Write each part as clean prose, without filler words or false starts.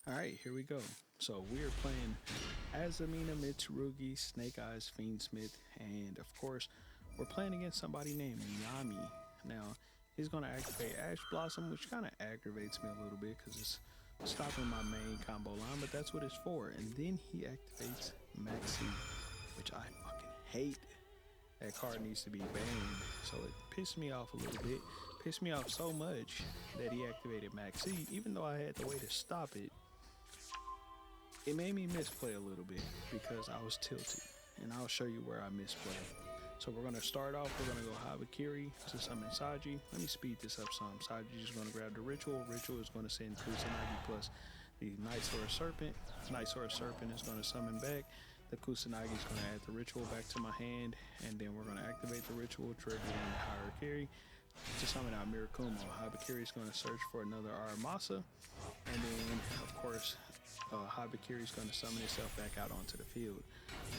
Alright, here we go. So we are playing Azamina Mitsurugi, Snake Eyes Fiendsmith, and of course, we're playing against somebody named Yami. Now, he's going to activate Ash Blossom, which kind of aggravates me a little bit because it's stopping my main combo line, but that's what it's for. And then he activates Maxi, which I fucking hate. That card needs to be banned. So it pissed me off a little bit. Pissed me off so much that he activated Maxi, even though I had the way to stop it. It made me misplay a little bit because I was tilted, and I'll show you where I misplayed. So we're going to start off, we're going to go Habakiri to summon Saji. Let me speed this up some. Saji is going to grab the Ritual. Ritual is going to send Kusanagi plus the Night Sword Serpent. Night Sword Serpent is going to summon back. The Kusanagi is going to add the Ritual back to my hand, and then we're going to activate the Ritual, triggering the Harakiri to summon out Mirakumo. Habakiri is going to search for another Aramasa, and then, of course, Habakiri is going to summon itself back out onto the field.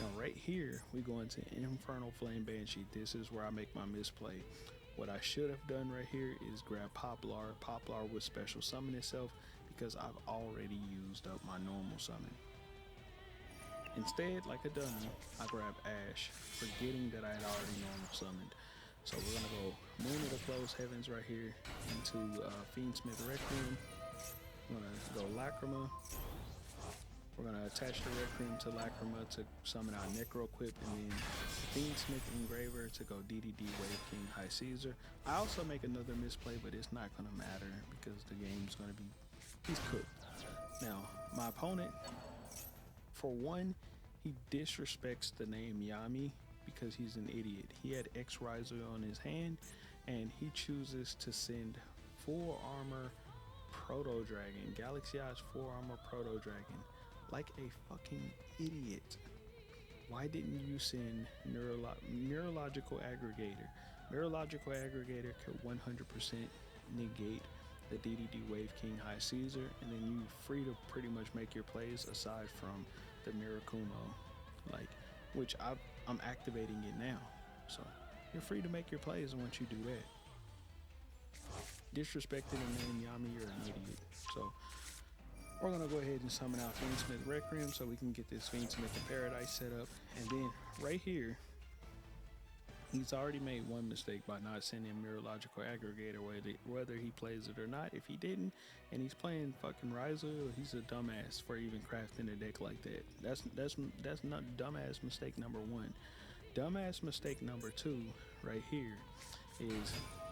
Now, right here, we go into Infernal Flame Banshee. This is where I make my misplay. What I should have done right here is grab Poplar. Poplar would special summon itself because I've already used up my normal summon. Instead, like a dummy, I grab Ash, forgetting that I had already normal summoned. So we're gonna go Moon of the Closed Heavens right here into Fiendsmith Requiem. We're gonna go Lacrima. We're gonna attach the Requiem to Lacrima to summon out Necroquip, and then Fiendsmith Engraver to go DDD Wave King High Caesar. I also make another misplay, but it's not gonna matter because the game's gonna be, he's cooked. Now, my opponent, for one, he disrespects the name Yami because he's an idiot. He had X Riser on his hand, and he chooses to send Full Armor Proto Dragon, Galaxy Eyes Full Armor Proto Dragon, like a fucking idiot. Why didn't you send Neurological Aggregator? Neurological Aggregator could 100% negate the DDD Wave King High Caesar, and then you're free to pretty much make your plays aside from the Mirakumo, like, which I'm activating it now. So you're free to make your plays once you do that. Disrespecting the name Yami, you're an idiot. So we're gonna go ahead and summon out Fiendsmith Requiem so we can get this Fiendsmith in Paradise set up. And then right here, he's already made one mistake by not sending Mirrorlogical Aggregator, whether he plays it or not. If he didn't, and he's playing fucking Ryza, he's a dumbass for even crafting a deck like that. That's not dumbass mistake number one. Dumbass mistake number two right here is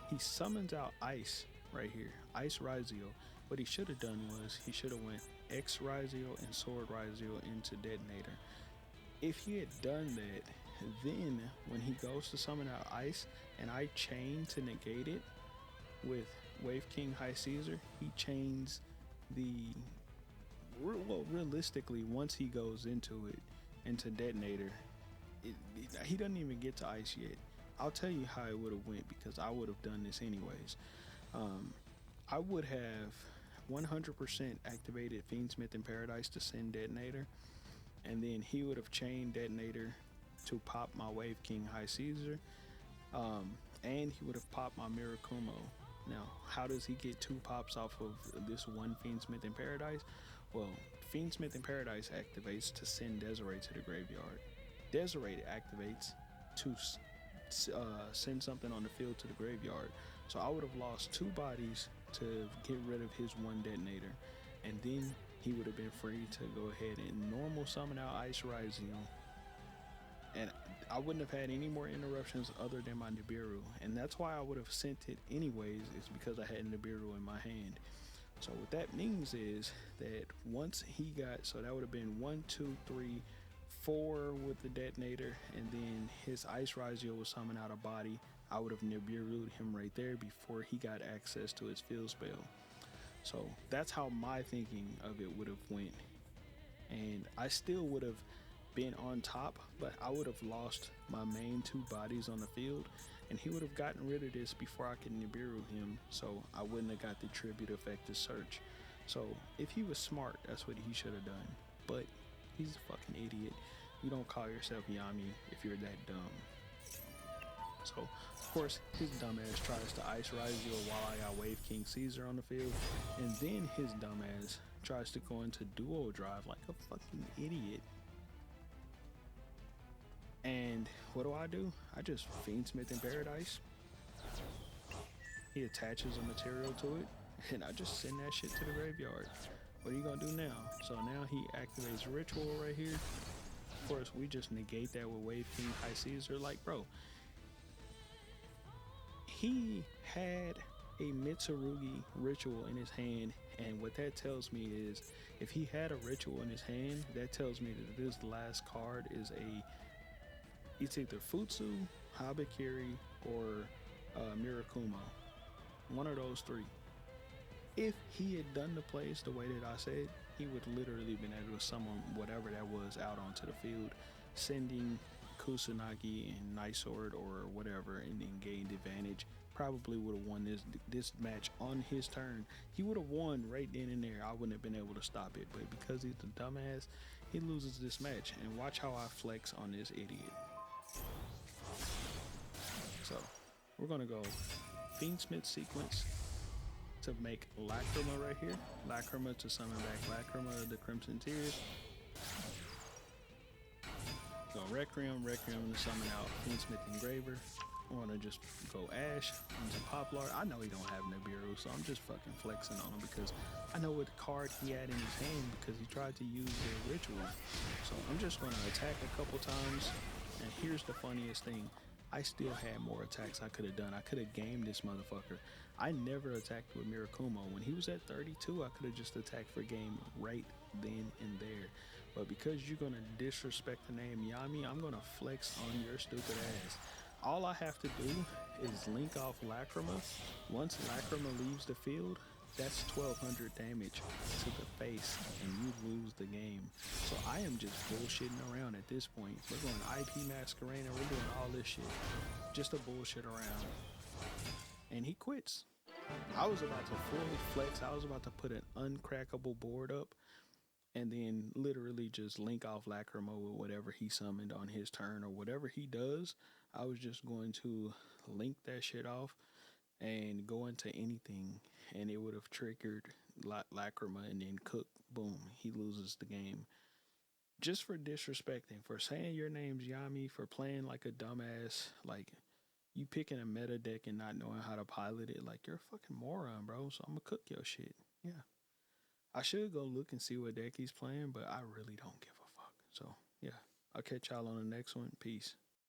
he summons out Ice right here, Ice Ryzio. What he should have done was he should have went X Ryzio and Sword Ryzio into Detonator. If he had done that, then when he goes to summon out Ice and I chain to negate it with Wave King High Caesar, he chains the, well, realistically, once he goes into it, into Detonator, he doesn't even get to Ice yet. I'll tell you how it would have went because I would have done this anyways. I would have 100% activated Fiendsmith in Paradise to send Detonator, and then he would have chained Detonator to pop my Wave King High Caesar, and he would have popped my Mirakumo. Now, how does he get two pops off of this one Fiendsmith in Paradise? Well, Fiendsmith in Paradise activates to send Desiree to the graveyard. Desiree activates to send something on the field to the graveyard. So I would have lost two bodies to get rid of his one Detonator, and then he would have been free to go ahead and normal summon out Ice Ryzio, and I wouldn't have had any more interruptions other than my Nibiru. And that's why I would have sent it anyways, is because I had Nibiru in my hand. So what that means is that once he got, so that would have been 1, 2, 3, 4 with the Detonator, and then his Ice Ryzio will summon out a body. I would have Nibiru'd him right there before he got access to his field spell. So that's how my thinking of it would have went, and I still would have been on top, but I would have lost my main two bodies on the field, and he would have gotten rid of this before I could Nibiru him, so I wouldn't have got the tribute effect to search. So if he was smart, that's what he should have done, but he's a fucking idiot. You don't call yourself Yami if you're that dumb. So, of course, his dumbass tries to Ice Ryzio while I got Wave King Caesar on the field, and then his dumbass tries to go into dual drive like a fucking idiot. And what do? I just Fiendsmith in Paradise. He attaches a material to it, and I just send that shit to the graveyard. What are you gonna do now? So now he activates Ritual right here. Of course, we just negate that with Wave King High Caesar. Like, bro, he had a Mitsurugi Ritual in his hand, and what that tells me is if he had a Ritual in his hand, that tells me that this last card is it's either Futsu, Habakiri, or Mirakumo. One of those three. If he had done the plays the way that I said, he would literally been able to summon whatever that was out onto the field, sending Kusanagi and Night Sword or whatever, and then gained advantage. Probably would have won this match on his turn. He would have won right then and there. I wouldn't have been able to stop it, but because he's a dumbass, he loses this match. And watch how I flex on this idiot. So we're gonna go Fiendsmith sequence to make Lacrima right here. Lacrima to summon back Lacrima, the Crimson Tears. Go Requiem to summon out Fiendsmith Engraver. I want to just go Ash into Poplar. I know he don't have Nibiru, so I'm just fucking flexing on him because I know what card he had in his hand because he tried to use the Ritual. So I'm just going to attack a couple times. And here's the funniest thing. I still had more attacks I could have done. I could have gamed this motherfucker. I never attacked with Mirakumo. When he was at 32, I could have just attacked for game right then and there. But because you're going to disrespect the name Yami, I'm going to flex on your stupid ass. All I have to do is link off Lacrima. Once Lacrima leaves the field, that's 1200 damage to the face and you lose the game. So I am just bullshitting around at this point. We're going IP Masquerade and we're doing all this shit just to bullshit around. And he quits. I was about to fully flex. I was about to put an uncrackable board up and then literally just link off Lacrima with whatever he summoned on his turn or whatever he does. I was just going to link that shit off and go into anything, and it would have triggered Lacrima and then Cook. Boom, he loses the game. Just for disrespecting, for saying your name's Yami, for playing like a dumbass, like you picking a meta deck and not knowing how to pilot it, like you're a fucking moron, bro. So I'm gonna cook your shit. Yeah. I should go look and see what deck he's playing, but I really don't give a fuck. So, yeah. I'll catch y'all on the next one. Peace.